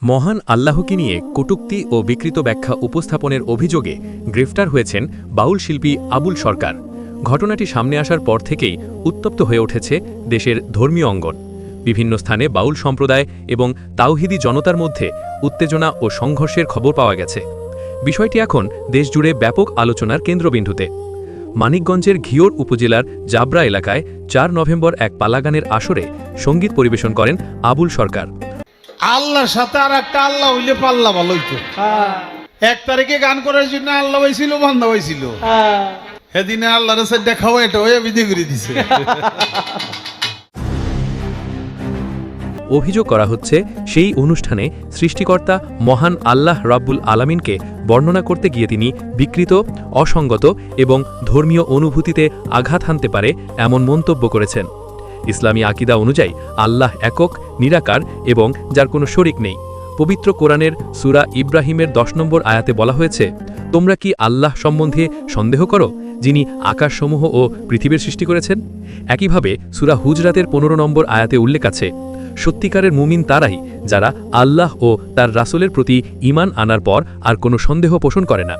মহান আল্লাহকে নিয়ে কটূক্তি ও বিকৃত ব্যাখ্যা উপস্থাপনের অভিযোগে গ্রেফতার হয়েছেন বাউল শিল্পী আবুল সরকার। ঘটনাটি সামনে আসার পর থেকেই উত্তপ্ত হয়ে উঠেছে দেশের ধর্মীয় অঙ্গন। বিভিন্ন স্থানে বাউল সম্প্রদায় এবং তাওহিদি জনতার মধ্যে উত্তেজনা ও সংঘর্ষের খবর পাওয়া গেছে। বিষয়টি এখন দেশজুড়ে ব্যাপক আলোচনার কেন্দ্রবিন্দুতে। মানিকগঞ্জের ঘিওর উপজেলার জাবরা এলাকায় ৪ নভেম্বর এক পালাগানের আসরে সঙ্গীত পরিবেশন করেন আবুল সরকার। আল্লাহর সাথে আর একটা আল্লাহ হইলে পাল্লা ভালো হইতো। ১ তারিখে গান করার জন্য আল্লাহ হয়েছিল, বান্ধা হয়েছিল। সেদিনে আল্লাহর সাথে দেখাও এটা হয়ে বিধি করে দিছে। অভিযোগ করা হচ্ছে, সেই অনুষ্ঠানে সৃষ্টিকর্তা মহান আল্লাহ রাব্বুল আলামিনকে বর্ণনা করতে গিয়ে তিনি বিকৃত, অসঙ্গত এবং ধর্মীয় অনুভূতিতে আঘাত হানতে পারে এমন মন্তব্য করেছেন। ইসলামী আকিদা অনুযায়ী আল্লাহ একক, নিরাকার এবং যার কোনো শরিক নেই। পবিত্র কোরআনের সূরা ইব্রাহিমের ১০ নম্বর আয়াতে বলা হয়েছে, তোমরা কি আল্লাহ সম্বন্ধে সন্দেহ করো, যিনি আকাশসমূহ ও পৃথিবীর সৃষ্টি করেছেন? একইভাবে সূরা হুজরাতের ১৫ নম্বর আয়াতে উল্লেখ আছে, সত্যিকারের মুমিন তারাই যারা আল্লাহ ও তার রাসূলের প্রতি ঈমান আনার পর আর কোনো সন্দেহ পোষণ করে না।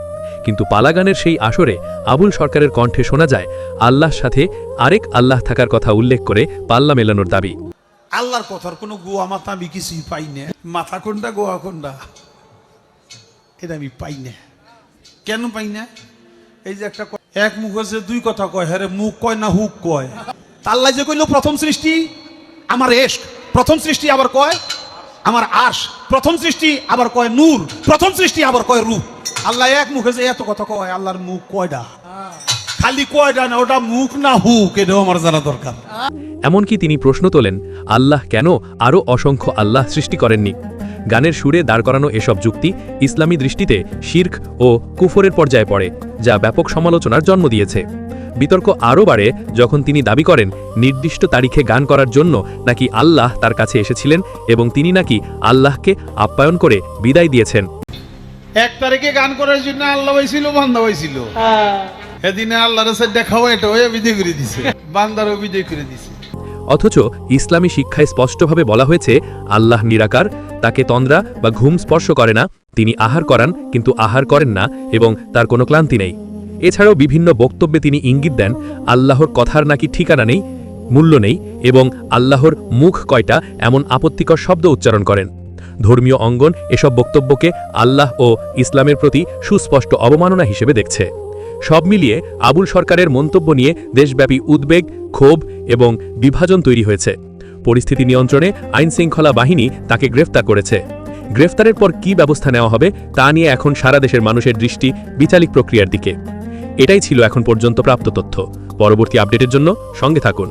কিন্তু পালাগানের সেই আসরে আবুল সরকারের কণ্ঠে শোনা যায় আল্লাহর সাথে আরেক আল্লাহ থাকার কথা উল্লেখ করে পাল্লা মেলানোর দাবি। আল্লাহর কথার কোনো গোয়া মাথা আমি কিছুই পাই না। মাথা কোনটা, গোয়া কোনটা, এটা আমি পাই না। কেন পাই না? এই যে একটা এক মুখ আছে, ২ কথা কয়, হ্যাঁ মুখ কয় না হুক কয়। আল্লাহ যে কইল প্রথম সৃষ্টি আমার এশক, প্রথম সৃষ্টি আবার কয় আমার আশ, প্রথম সৃষ্টি আবার কয় নূর, প্রথম সৃষ্টি আবার কয় রূপ। আল্লাহ এক মুখে যে এত কথা কয়, আল্লাহর মুখ কয়টা? খালি কয়টা না, ওটা মুখ না হুক, এটাও আমার জানা দরকার। এমনকি তিনি প্রশ্ন তোলেন, আল্লাহ কেন আরও অসংখ্য আল্লাহ সৃষ্টি করেননি? গানের সুরে দাঁড় করানো এসব যুক্তি ইসলামী দৃষ্টিতে শিরক ও কুফরের পর্যায়ে পড়ে, যা ব্যাপক সমালোচনার জন্ম দিয়েছে। বিতর্ক আরও বাড়ে যখন তিনি দাবি করেন নির্দিষ্ট তারিখে গান করার জন্য নাকি আল্লাহ তার কাছে এসেছিলেন এবং তিনি নাকি আল্লাহকে আপ্যায়ন করে বিদায় দিয়েছেন। ১ তারিখে গান করার জন্য আল্লাহ হয়েছিল, বান্ধা হয়েছিল। সেদিনে আল্লাহর সাথে দেখাও এটা হয়ে বিধি করে দিছে, বান্দারও বিদায় করে দিছে। অথচ ইসলামী শিক্ষায় স্পষ্টভাবে বলা হয়েছে আল্লাহ নিরাকার, তাকে তন্দ্রা বা ঘুম স্পর্শ করে না, তিনি আহার করান কিন্তু আহার করেন না এবং তার কোনো ক্লান্তি নেই। এছাড়াও বিভিন্ন বক্তব্যে তিনি ইঙ্গিত দেন আল্লাহর কথার নাকি ঠিকানা নেই, মূল্য নেই এবং আল্লাহর মুখ কয়টা এমন আপত্তিকর শব্দ উচ্চারণ করেন। ধর্মীয় অঙ্গন এসব বক্তব্যকে আল্লাহ ও ইসলামের প্রতি সুস্পষ্ট অবমাননা হিসেবে দেখছে। সব মিলিয়ে আবুল সরকারের মন্তব্য নিয়ে দেশব্যাপী উদ্বেগ, ক্ষোভ এবং বিভাজন তৈরি হয়েছে। পরিস্থিতি নিয়ন্ত্রণে আইনশৃঙ্খলা বাহিনী তাকে গ্রেফতার করেছে। গ্রেফতারের পর কী ব্যবস্থা নেওয়া হবে তা নিয়ে এখন সারা দেশের মানুষের দৃষ্টি বিচারিক প্রক্রিয়ার দিকে। এটাই ছিল এখন পর্যন্ত প্রাপ্ত তথ্য। পরবর্তী আপডেটের জন্য সঙ্গে থাকুন।